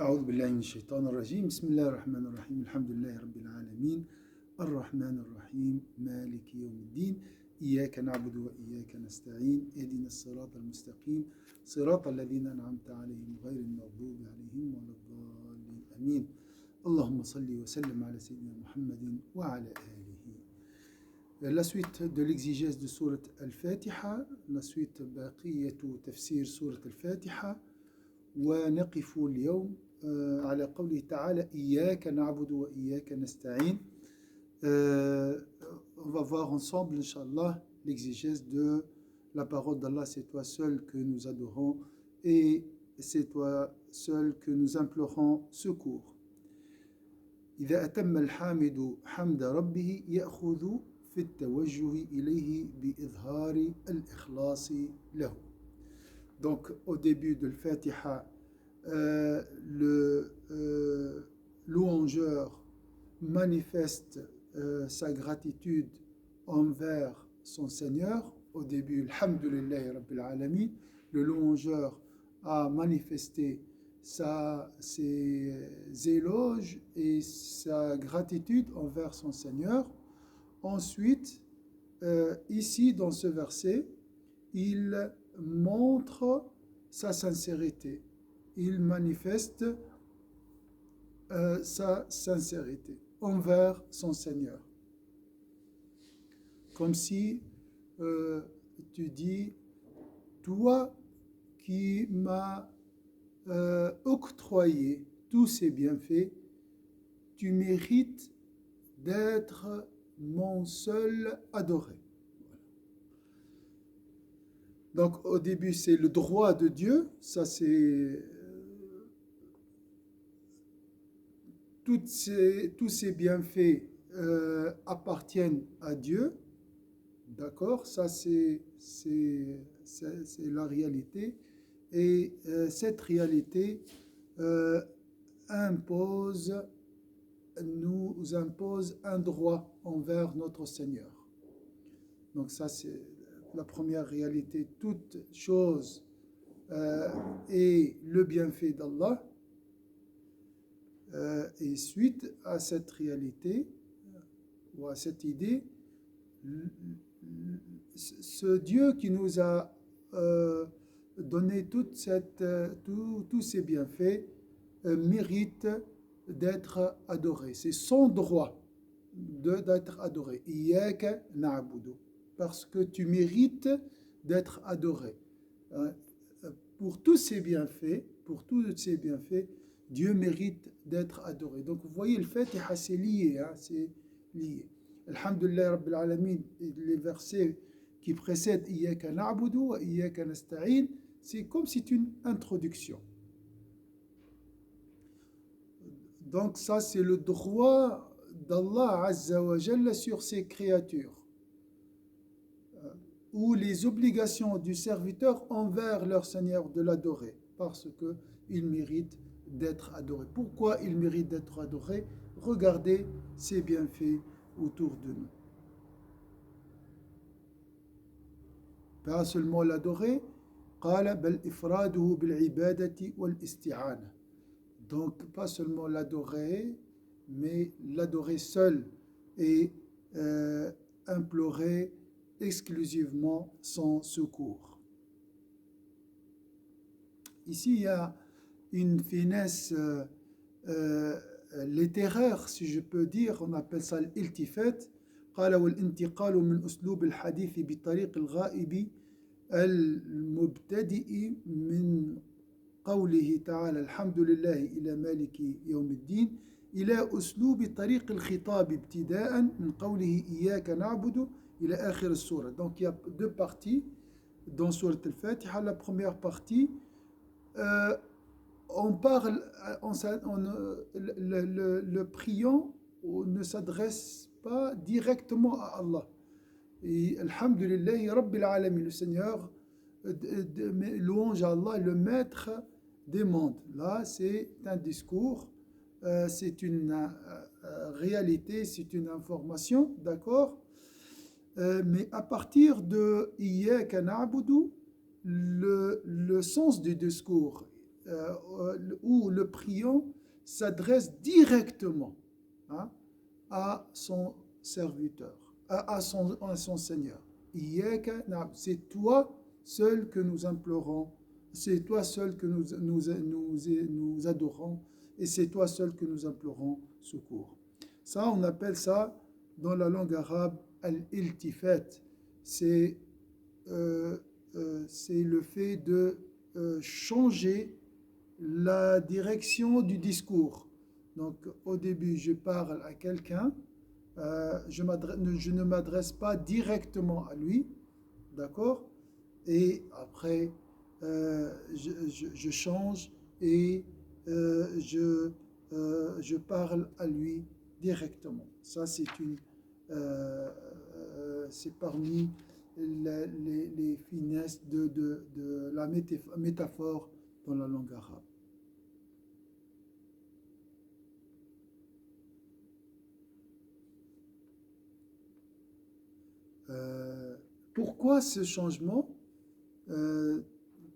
أعوذ بالله من الشيطان الرجيم بسم الله الرحمن الرحيم الحمد لله رب العالمين الرحمن الرحيم مالك يوم الدين إياك نعبد وإياك نستعين اهدنا الصراط المستقيم صراط الذين أنعمت عليهم غير المغضوب عليهم ولا الضالين آمين اللهم صل وسلم على سيدنا محمد وعلى آله. La suite de l'exégèse de Sourate Al-Fatiha, la suite بقية تفسير سورة الفاتحة. ونقف اليوم على قوله تعالى إياك نعبد وإياك نستعين. On va voir ensemble, Inch'Allah, l'exégèse de la parole d'Allah. C'est toi seul que nous adorons et c'est toi seul que nous implorons secours. إذا أتم الحامد حمد ربه يأخذ في التوجه إليه بإظهار الإخلاص له. Donc, au début de l'Fatiha, le louangeur manifeste sa gratitude envers son Seigneur. Au début, Alhamdulillahi Rabbil Alamin, le louangeur a manifesté ses éloges et sa gratitude envers son Seigneur. Ensuite, ici, dans ce verset, il montre sa sincérité. Il manifeste sa sincérité envers son Seigneur. Comme si tu dis, toi qui m'as octroyé tous ces bienfaits, tu mérites d'être mon seul adoré. Donc au début c'est le droit de Dieu, ça c'est tous ces bienfaits appartiennent à Dieu, d'accord, ça c'est la réalité et cette réalité nous impose un droit envers notre Seigneur. Donc ça c'est la première réalité, toute chose est le bienfait d'Allah. Et suite à cette réalité, ou à cette idée, ce Dieu qui nous a donné tous ces bienfaits mérite d'être adoré. C'est son droit d'être adoré. Iyaka na'budu. Parce que tu mérites d'être adoré. Pour tous ces bienfaits, Dieu mérite d'être adoré. Donc vous voyez, le Fatiha, c'est lié, c'est lié. Alhamdulillah Rabbil Alamin, les versets qui précèdent Iyaka na'budu wa Iyaka nasta'in, c'est comme si c'est une introduction. Donc ça, c'est le droit d'Allah Azza wa Jalla sur ses créatures, ou les obligations du serviteur envers leur Seigneur de l'adorer, parce qu'il mérite d'être adoré. Pourquoi il mérite d'être adoré? Regardez ses bienfaits autour de nous. Pas seulement l'adorer, donc pas seulement l'adorer, mais l'adorer seul et implorer exclusivement son secours. Ici, il y a une finesse littéraire, si je peux dire, on appelle ça l'iltifat. قال والانتقال من أسلوب الحديث بطريق الغائب المبتدئ من قوله تعالى الحمد لله إلى مالك يوم الدين إلى أسلوب طريق الخطاب ابتداء من قوله إياك نعبد إلى آخر السورة. Donc il y a deux parties dans Sourate Al-Fatiha. La première partie, on parle, le priant ne s'adresse pas directement à Allah. Et Alhamdulillah Rabbil Alamin, le Seigneur, louange à Allah, le maître des mondes. Là, c'est un discours, c'est une réalité, c'est une information, d'accord? Mais à partir de Iyyaka na'budu, le sens du discours où le priant s'adresse directement, hein, à son serviteur, à son Seigneur. C'est toi seul que nous implorons, c'est toi seul que nous adorons, et c'est toi seul que nous implorons secours. Ça, on appelle ça, dans la langue arabe, al-iltifat. C'est c'est le fait de changer la direction du discours. Donc, au début, je parle à quelqu'un, je ne m'adresse pas directement à lui, d'accord? Et après, je change et je parle à lui directement. Ça, c'est parmi les finesses de la métaphore dans la langue arabe. Pourquoi ce changement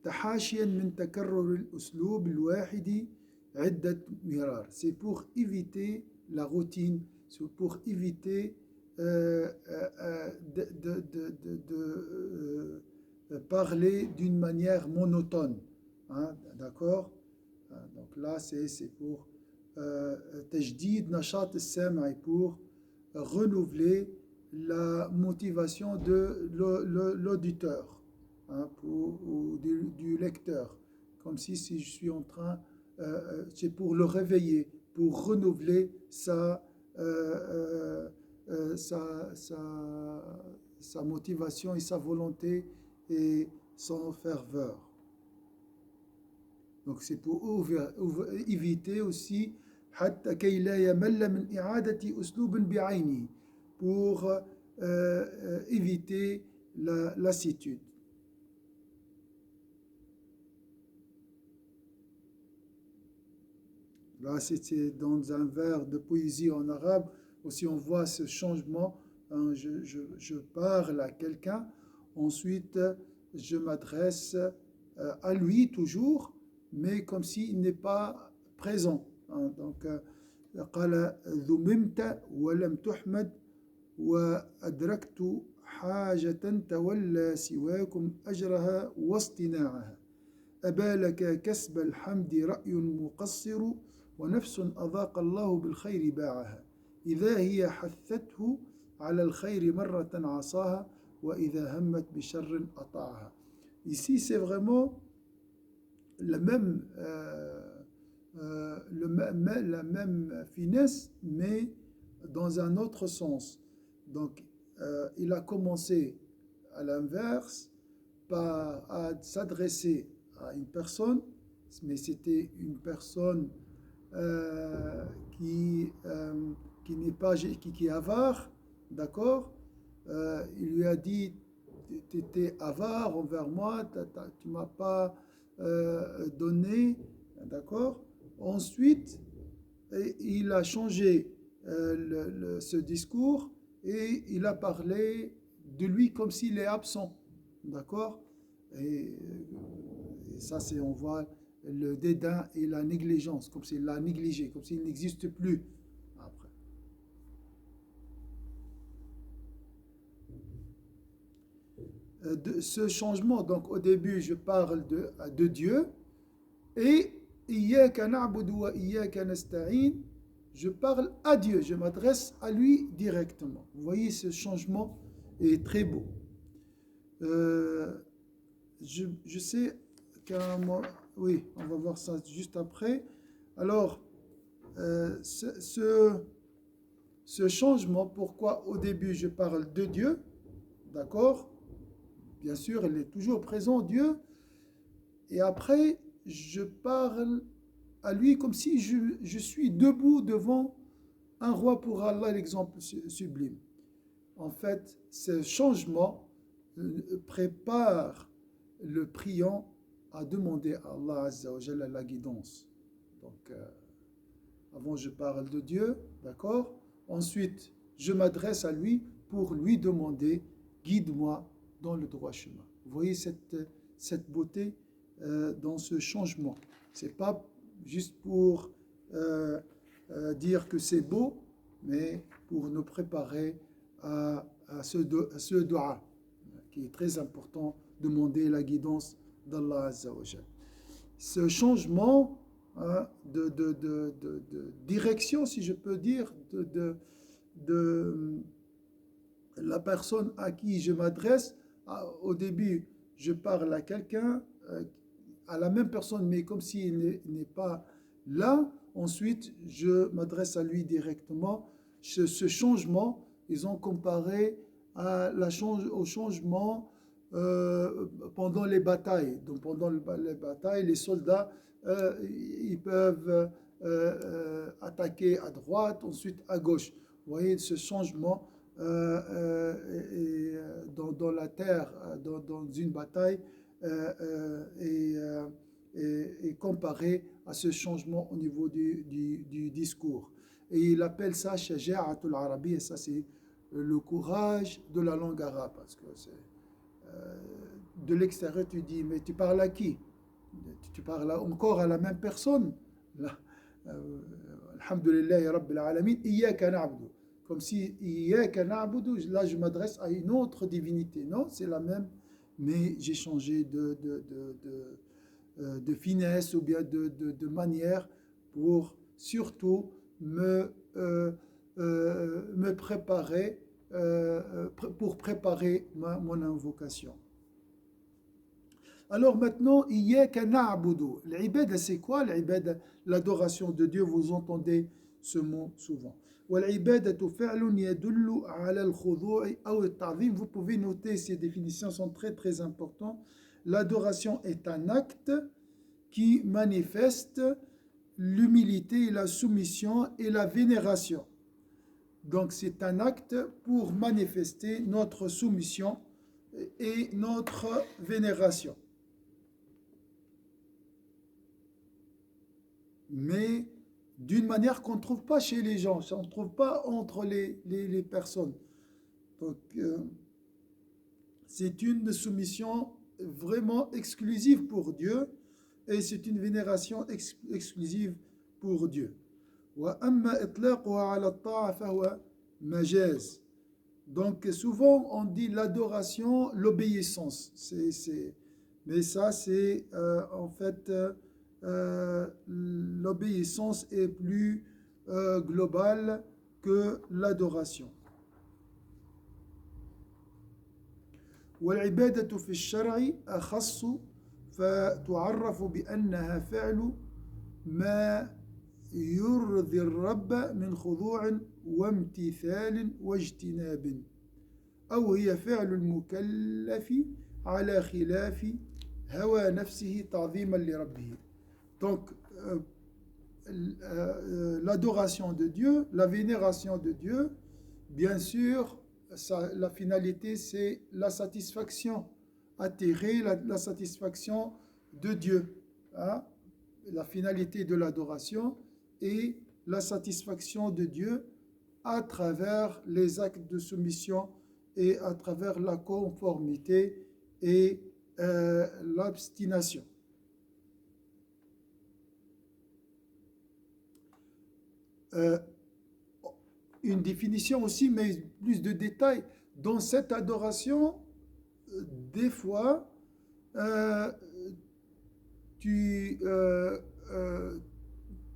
تحاشيا من تكرر الأسلوب الواحد عدة مرار. C'est pour éviter la routine, c'est pour éviter de parler d'une manière monotone. Hein, d'accord? Donc là, c'est pour تجديد نشاط السامع, pour renouveler la motivation de l'auditeur, hein, ou du lecteur, comme si je suis en train, c'est pour le réveiller, pour renouveler sa motivation et sa volonté et son ferveur. Donc c'est pour éviter aussi حتى كي لا يمل من إعادة أسلوب بعينه, pour éviter la lassitude. Là, c'est dans un vers de poésie en arabe, aussi on voit ce changement. Hein, je parle à quelqu'un, ensuite je m'adresse à lui toujours, mais comme s'il n'est pas présent. Hein, donc, قال ذممت ولم تحمد وأدركت حاجة تولى سواكم أجرها واصطناعها أبى لك كسب الحمد رأي مقصر ونفس أذاق الله بالخير باعها إذا هي حثته على الخير مرة عصاها وإذا همت بشر أطاعها. Ici, c'est vraiment la même, la même finesse, mais dans un autre sens. Donc, il a commencé à l'inverse à s'adresser à une personne, mais c'était une personne qui est avare, d'accord? Il lui a dit, tu étais avare envers moi, tu ne m'as pas donné, d'accord? Ensuite, il a changé ce discours et il a parlé de lui comme s'il est absent, d'accord? Et ça, on voit le dédain et la négligence, comme s'il l'a négligé, comme s'il n'existe plus après. Ce changement, donc au début, je parle de Dieu, et Iyyaka na'budu wa iyyaka nasta'in, je parle à Dieu, je m'adresse à lui directement. Vous voyez, ce changement est très beau. Je sais qu'à un moment, oui, on va voir ça juste après. Alors, ce changement, pourquoi au début je parle de Dieu, d'accord? Bien sûr, il est toujours présent, Dieu, et après, je parle à lui comme si je suis debout devant un roi. Pour Allah, l'exemple sublime. En fait, ce changement prépare le priant à demander à Allah Azza wa Jalla la guidance. Donc, avant je parle de Dieu, d'accord? Ensuite, je m'adresse à lui pour lui demander, guide-moi dans le droit chemin. Vous voyez cette beauté dans ce changement. C'est pas juste pour dire que c'est beau, mais pour nous préparer à ce dua, qui est très important, demander la guidance d'Allah Azza wa Jal. Ce changement de direction, si je peux dire, de la personne à qui je m'adresse. Au début, je parle à quelqu'un, à la même personne, mais comme s'il n'est pas là. Ensuite, je m'adresse à lui directement. Ce changement, ils ont comparé au changement pendant les batailles. Donc, pendant les batailles, les soldats, ils peuvent attaquer à droite, ensuite à gauche. Vous voyez ce changement dans la terre, dans une bataille, et comparé à ce changement au niveau du discours. Et il appelle ça Shaja'atul Arabi, et ça c'est le courage de la langue arabe. Parce que de l'extérieur, tu dis, mais tu parles à qui? Tu parles encore à la même personne. Là, Alhamdulillah, Rabbil Alamin, Iyaka na'budu. Comme si Iyaka na'budu, là je m'adresse à une autre divinité. Non, c'est la même, mais j'ai changé de finesse ou bien de manière pour surtout me préparer, pour préparer mon invocation. Alors maintenant, Iyaka na'budu. L'ibada, c'est quoi l'ibada? L'adoration de Dieu, vous entendez ce mot souvent. والعبادة فعل يدل على الخضوع أو التعظيم. Vous pouvez noter, ces définitions sont très très importantes. L'adoration est un acte qui manifeste l'humilité, la soumission et la vénération. Donc c'est un acte pour manifester notre soumission et notre vénération. Mais d'une manière qu'on ne trouve pas chez les gens, on ne trouve pas entre les personnes. Donc, c'est une soumission vraiment exclusive pour Dieu et c'est une vénération exclusive pour Dieu. وأما إطلاقها على الطاعة فهو مجاز. Donc souvent on dit l'adoration, l'obéissance. Mais ça c'est en fait l'obéissance est plus globale que l'adoration. والعبادة في الشرع أخص فتعرف بأنها فعل ما يرضي الرب من خضوع وامتثال واجتناب أو هي فعل المكلف على خلاف هوى نفسه تعظيما لربه. Donc, l'adoration de Dieu, la vénération de Dieu, bien sûr, la finalité, c'est la satisfaction, attirer la satisfaction de Dieu. Hein? La finalité de l'adoration est la satisfaction de Dieu à travers les actes de soumission et à travers la conformité et l'abstination. Une définition aussi, mais plus de détails. Dans cette adoration, des fois, tu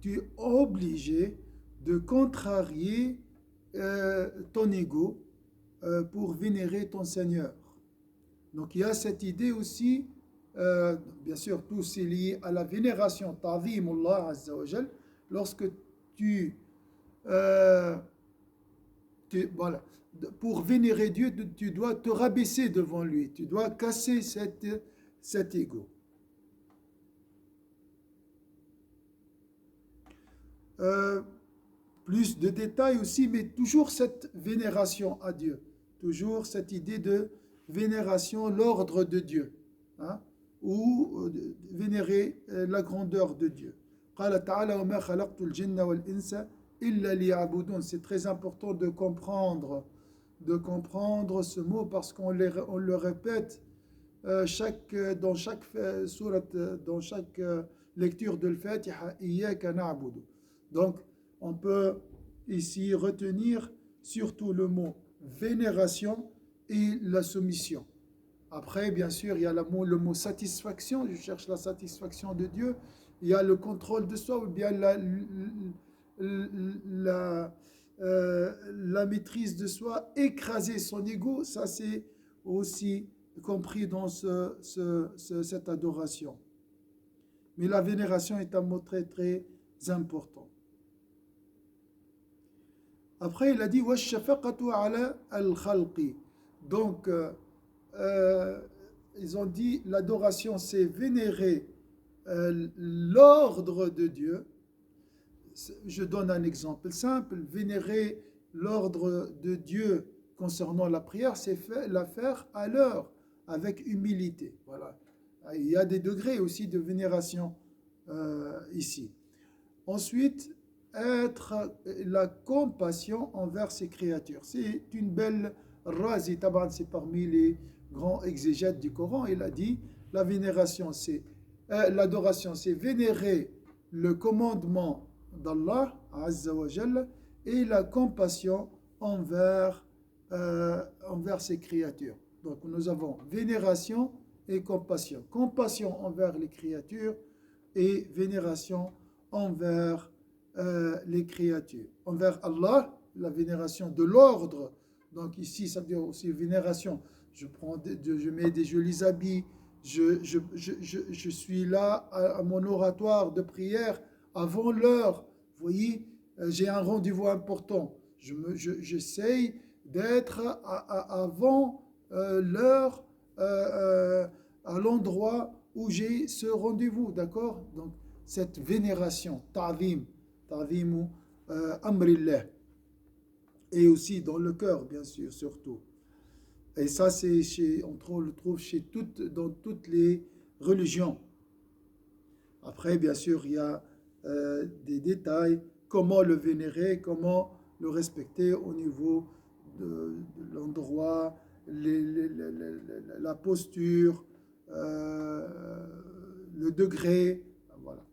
es obligé de contrarier ton ego pour vénérer ton Seigneur. Donc il y a cette idée aussi, bien sûr, tout c'est lié à la vénération, ta'zimullah azza wa jal. Lorsque voilà, pour vénérer Dieu, tu dois te rabaisser devant lui, tu dois casser cet ego. Plus de détails aussi, mais toujours cette vénération à Dieu, toujours cette idée de vénération, l'ordre de Dieu, hein, ou vénérer la grandeur de Dieu. قال تعالى وما خلقت الجن والإنس إلا ليعبدون. C'est très important de comprendre ce mot parce qu'on le répète dans chaque sourate, dans chaque lecture de l'Fatiha, Iyyaka na'budu. Donc, on peut ici retenir surtout le mot vénération et la soumission. Après, bien sûr, il y a le mot satisfaction, je cherche la satisfaction de Dieu. Il y a le contrôle de soi, ou bien la, la maîtrise de soi, écraser son ego, ça c'est aussi compris dans cette adoration. Mais la vénération est un mot très très important. Après, il a dit وَالشَّفَقَةُ عَلَى الْخَلْقِ. Donc, ils ont dit l'adoration, c'est vénérer l'ordre de Dieu. Je donne un exemple simple. Vénérer l'ordre de Dieu concernant la prière, c'est la faire à l'heure, avec humilité. Voilà. Il y a des degrés aussi de vénération ici. Ensuite, être la compassion envers ses créatures. C'est une belle razi. Taban, c'est parmi les grands exégètes du Coran. Il a dit la vénération, c'est l'adoration, c'est vénérer le commandement d'Allah Azza wa Jalla et la compassion envers ses créatures. Donc nous avons vénération et compassion. Compassion envers les créatures et vénération envers les créatures. Envers Allah, la vénération de l'ordre. Donc ici, ça veut dire aussi vénération. Je mets des jolis habits, je suis là à mon oratoire de prière avant l'heure. Vous voyez, j'ai un rendez-vous important. J'essaye d'être avant l'heure à l'endroit où j'ai ce rendez-vous, d'accord? Donc, cette vénération, ta'zim amrillah, et aussi dans le cœur, bien sûr, surtout. Et ça, on le trouve dans toutes les religions. Après, bien sûr, il y a des détails, comment le vénérer, comment le respecter au niveau de l'endroit, la posture, le degré, voilà.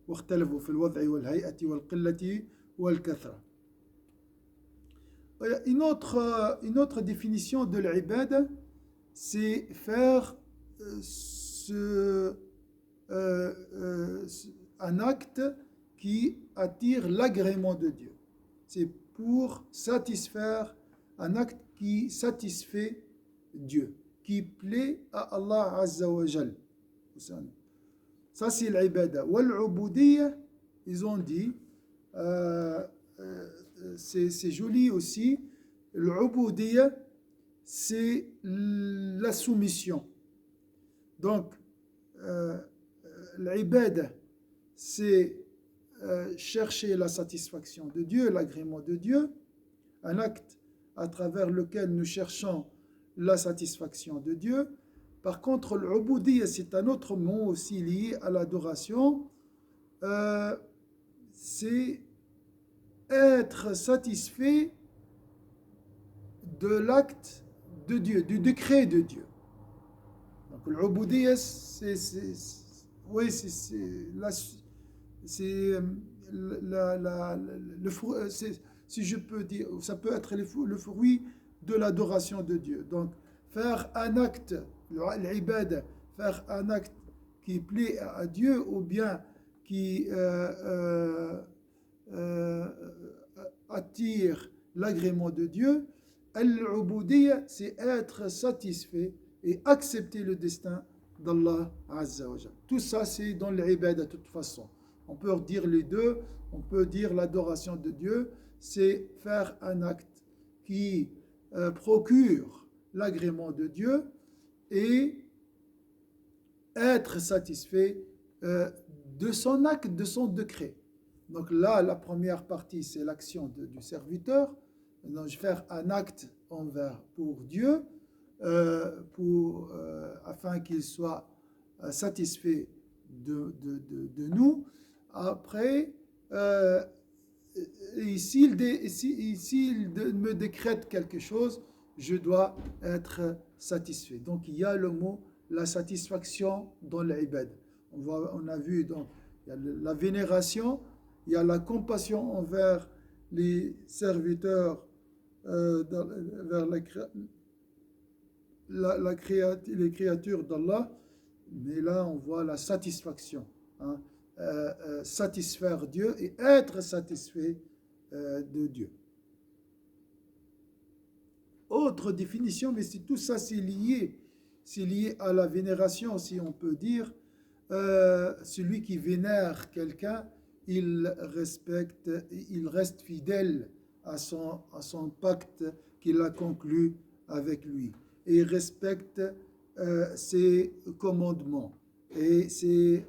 واختلفوا في الوضع والهيئة والقلة والكثرة. Une autre définition de l'ibad, c'est faire un acte qui attire l'agrément de Dieu. C'est pour satisfaire un acte qui satisfait Dieu, qui plaît à Allah Azza wa Jal. Ça, c'est l'ibada. Wal-ubudiyya, ils ont dit, c'est joli aussi. L'ubudiyya, c'est la soumission. Donc, l'ibada, c'est chercher la satisfaction de Dieu, l'agrément de Dieu, un acte à travers lequel nous cherchons la satisfaction de Dieu. Par contre, l'ubudiyya, c'est un autre mot aussi lié à l'adoration. C'est être satisfait de l'acte de Dieu, du décret de Dieu. Donc, l'ubudiyya, c'est si je peux dire, ça peut être le fruit de l'adoration de Dieu. Donc, faire un acte, l'ibad, faire un acte qui plaît à Dieu ou bien qui attire l'agrément de Dieu. Al-ubudiyya, c'est être satisfait et accepter le destin d'Allah Azza wa Jalla. Tout ça, c'est dans l'ibad de toute façon. On peut dire les deux, on peut dire l'adoration de Dieu, c'est faire un acte qui procure l'agrément de Dieu et être satisfait de son acte, de son décret. Donc là, la première partie, c'est l'action du serviteur. Donc, faire un acte pour Dieu, afin qu'il soit satisfait de nous. Après, s'il me décrète quelque chose, je dois être satisfait. Donc il y a le mot, la satisfaction dans l'ibad. On a vu donc il y a la vénération, il y a la compassion envers les serviteurs, vers les créatures d'Allah, mais là on voit la satisfaction, hein, satisfaire Dieu et être satisfait de Dieu. Autre définition, mais tout ça c'est lié à la vénération, si on peut dire. Celui qui vénère quelqu'un, il respecte, il reste fidèle à son pacte qu'il a conclu avec lui. Et il respecte ses commandements et ses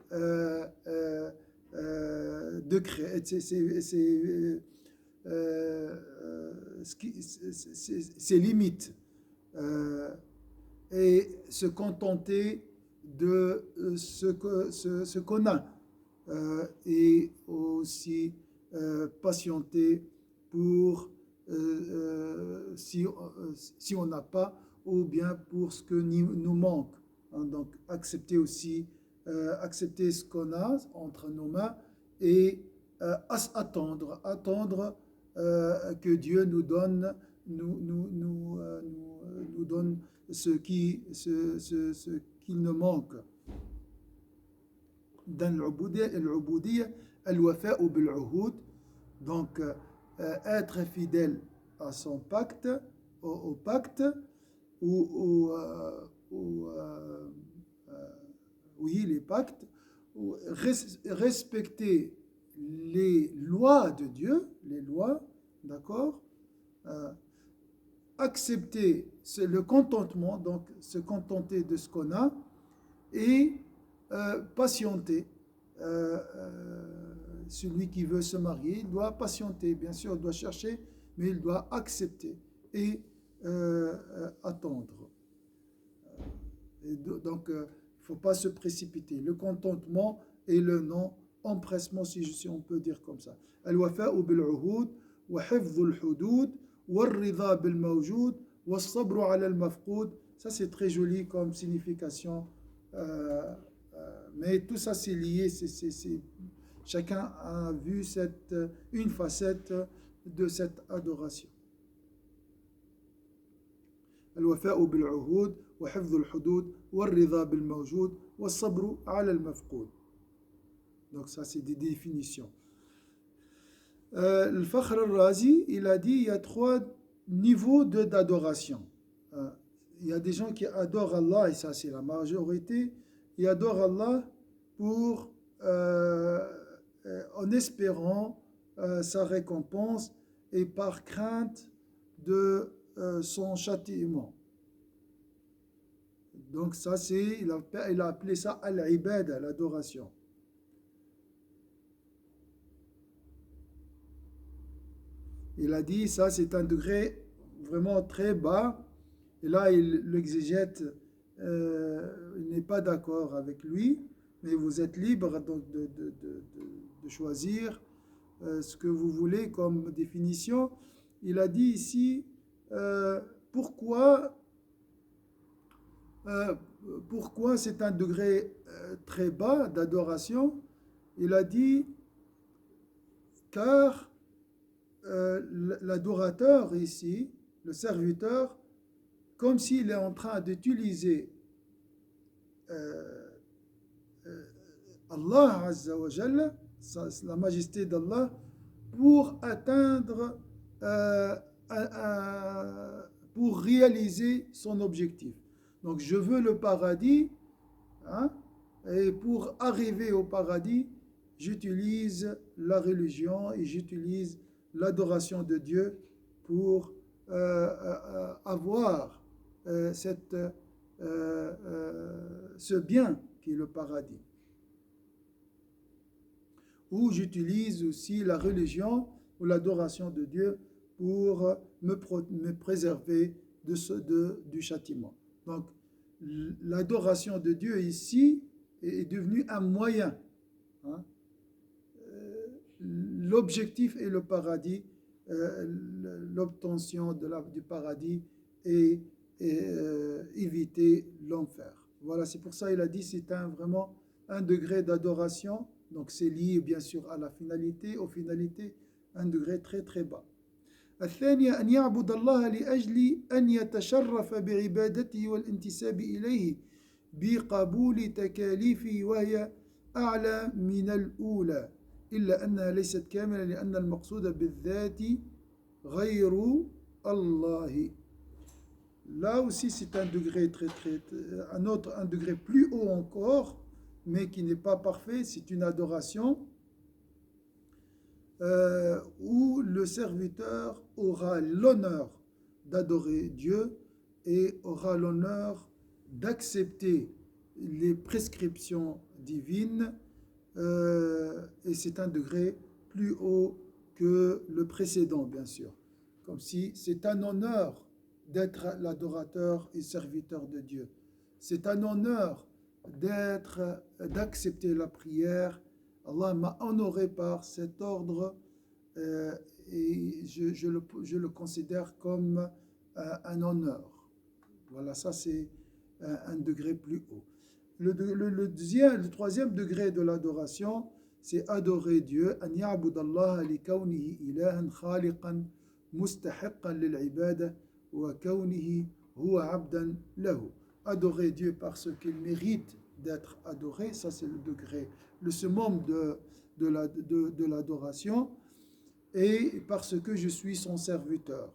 décrets, ses limites. Et se contenter de ce qu'on a, et aussi patienter pour si on n'a pas, ou bien pour ce que nous manque, hein. Donc accepter aussi, accepter ce qu'on a entre nos mains et attendre que Dieu nous donne ce qu'il ne manque. Dans l'uboudiyya, al-wafa'u bil-uhud, donc être fidèle à son pacte, au pacte, oui, les pactes, ou respecter les lois de Dieu, les lois, d'accord, accepter le contentement, donc se contenter de ce qu'on a, et patienter. Celui qui veut se marier, il doit patienter, bien sûr, il doit chercher, mais il doit accepter et attendre. Et donc, il ne faut pas se précipiter. Le contentement et le non-empressement, si on peut dire comme ça. Al-wafa'u bil-uhud, wa hifdhu al-hudud, wa ar-ridha bil-mawjoud, wa as-sabru ala al-mafqoud. Ça, c'est très joli comme signification. Mais tout ça, c'est lié. Chacun a vu une facette de cette adoration. الوفاء بالعهود وحفظ الحدود والرضا بالموجود والصبر على المفقود. Donc ça c'est des définitions. Le Fakhr al-Razi, il a dit il y a 3 niveaux d'adoration. Il y a des gens qui adorent Allah, et ça c'est la majorité, ils adorent Allah pour en espérant sa récompense et par crainte de son châtiment. Donc ça c'est, il a appelé ça al-ibada, l'adoration. Il a dit ça c'est un degré vraiment très bas, et là l'exégète il n'est pas d'accord avec lui, mais vous êtes libre donc de choisir ce que vous voulez comme définition. Il a dit ici pourquoi c'est un degré très bas d'adoration. Il a dit car l'adorateur ici, le serviteur, comme s'il est en train d'utiliser Allah Azza wa Jalla, la majesté d'Allah, pour atteindre, pour réaliser son objectif. Donc je veux le paradis, hein, et pour arriver au paradis, j'utilise la religion et j'utilise l'adoration de Dieu pour avoir ce bien qui est le paradis. Ou j'utilise aussi la religion ou l'adoration de Dieu pour me préserver du châtiment. Donc, l'adoration de Dieu ici est devenue un moyen. Hein. L'objectif est le paradis, l'obtention du paradis et éviter l'enfer. Voilà, c'est pour ça qu'il a dit c'est vraiment un degré d'adoration, donc c'est lié bien sûr à la finalité, aux finalités, un degré très très bas. الثانية أن يعبد الله لأجل أن يتشرف بعبادته والانتساب إليه بقبول تكاليفه وهي أعلى من الأولى إلا أنها ليست كاملة لأن المقصود بالذات غير الله. Là aussi, c'est un degré un degré plus haut encore, mais qui n'est pas parfait. C'est une adoration où le serviteur aura l'honneur d'adorer Dieu et aura l'honneur d'accepter les prescriptions divines, et c'est un degré plus haut que le précédent, bien sûr. Comme si c'est un honneur d'être l'adorateur et serviteur de Dieu. C'est un honneur d'accepter la prière. Allah m'a honoré par cet ordre, et je le considère comme un honneur. Voilà, ça c'est un degré plus haut. Le troisième degré de l'adoration, c'est adorer Dieu. An ya'budallaha li kawnihi ilahan khaliqan mustahiqqan lil ibada wa kawnihi huwa abdan lahu. Adorer Dieu parce qu'il mérite d'être adoré, ça c'est le degré, le summum de l'adoration, et parce que je suis son serviteur.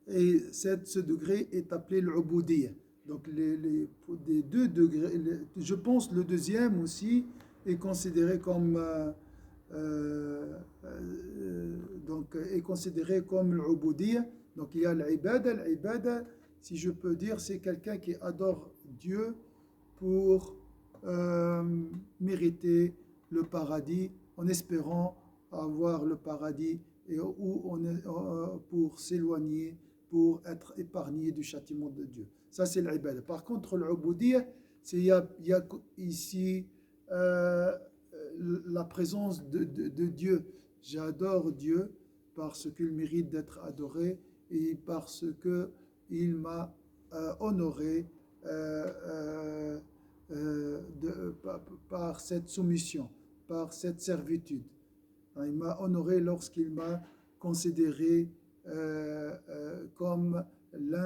Et ce degré est appelé l'uboudiyya. Donc les deux degrés, je pense le deuxième aussi est considéré comme est considéré comme l'uboudiyya. Donc il y a l'ibada. L'ibada, si je peux dire, c'est quelqu'un qui adore Dieu pour mériter le paradis, en espérant avoir le paradis, et pour s'éloigner, pour être épargné du châtiment de Dieu. Ça, c'est l'ibada. Par contre, l'uboudiyya, il y a ici la présence de Dieu. J'adore Dieu parce qu'il mérite d'être adoré et parce qu'il m'a honoré par cette soumission, par cette servitude. Il m'a honoré lorsqu'il m'a considéré comme l'un